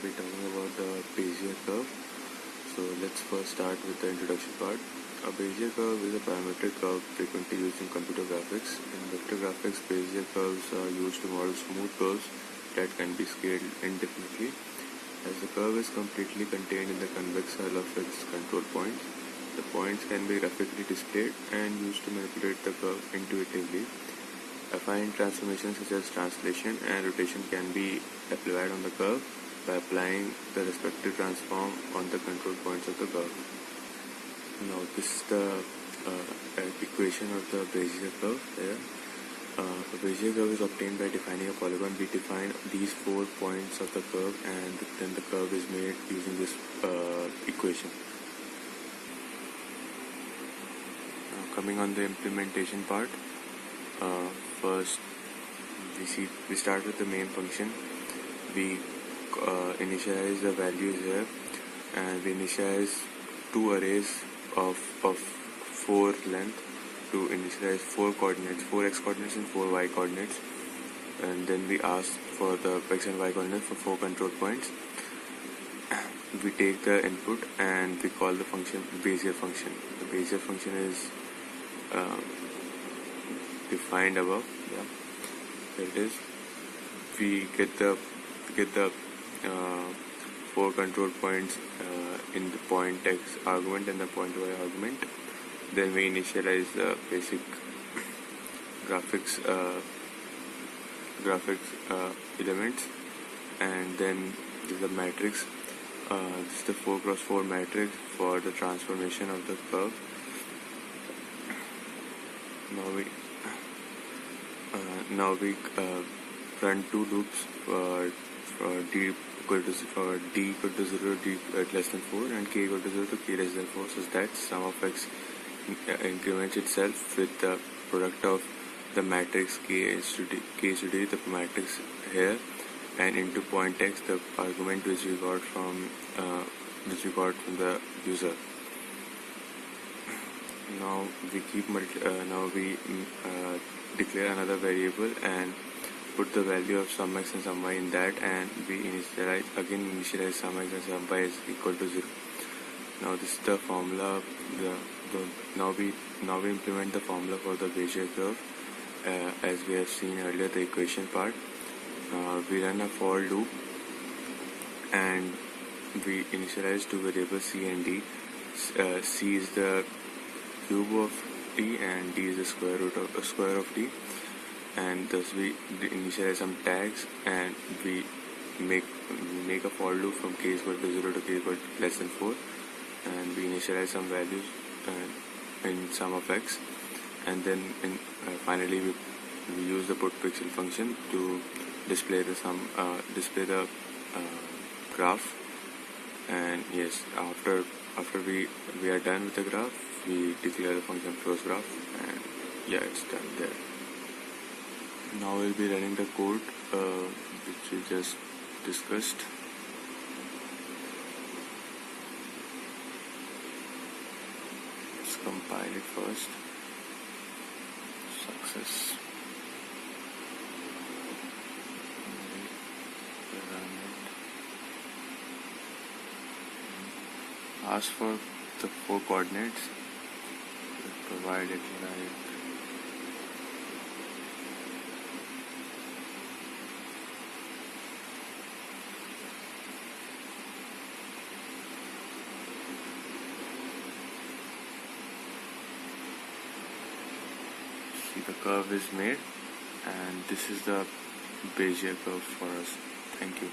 I'll be talking about the Bezier curve. So let's first start with the introduction part. A Bezier curve is a parametric curve frequently used in computer graphics. In vector graphics, Bezier curves are used to model smooth curves that can be scaled indefinitely. As the curve is completely contained in the convex hull of its control points, the points can be graphically displayed and used to manipulate the curve intuitively. Affine transformations such as translation and rotation can be applied on the curve by applying the respective transform on the control points of the curve. Now this is the equation of the Bezier curve here. The Bezier curve is obtained by defining a polygon. We define these 4 points of the curve and then the curve is made using this equation. Now coming on the implementation part. First, we start with the main function. We initialize the values here, and we initialize 2 arrays of 4 length to initialize 4 coordinates, 4 x coordinates and 4 y coordinates, and then we ask for the x and y coordinates for 4 control points. We take the input and we call the function Bezier function. The Bezier function is defined above. Yeah, there it is. We get the 4 control points in the point x argument and the point y argument. Then we initialize the basic graphics elements, and then this is the matrix. This is the 4x4 matrix for the transformation of the curve. Now we run 2 loops for d equal to 0, d less than 4, and k equal to 0 to k less than 4, so that sum of x increments itself with the product of the matrix k is to d, the matrix here, and into point x, the argument which we got from the user. Now we declare another variable and put the value of sum x and sum y in that, and we initialize sum x and sum y is equal to 0. Now this is the formula. Now we implement the formula for the Bezier curve as we have seen earlier, the equation part. We run a for loop and we initialize 2 variables c and d. C is the cube of t and d is the square of t, and thus we initialize some tags and we make a for loop from k is equal to 0 to k equal to less than 4, and we initialize some values in sum of x, and then finally we use the put pixel function to display the graph. And yes, after we are done with the graph, we declare the function close graph, and yeah, it's done there. Now we'll be running the code which we just discussed. Let's compile it first. Success. Run it. Ask for the 4 coordinates. Provide it like see, the curve is made, and this is the Bezier curve for us. Thank you.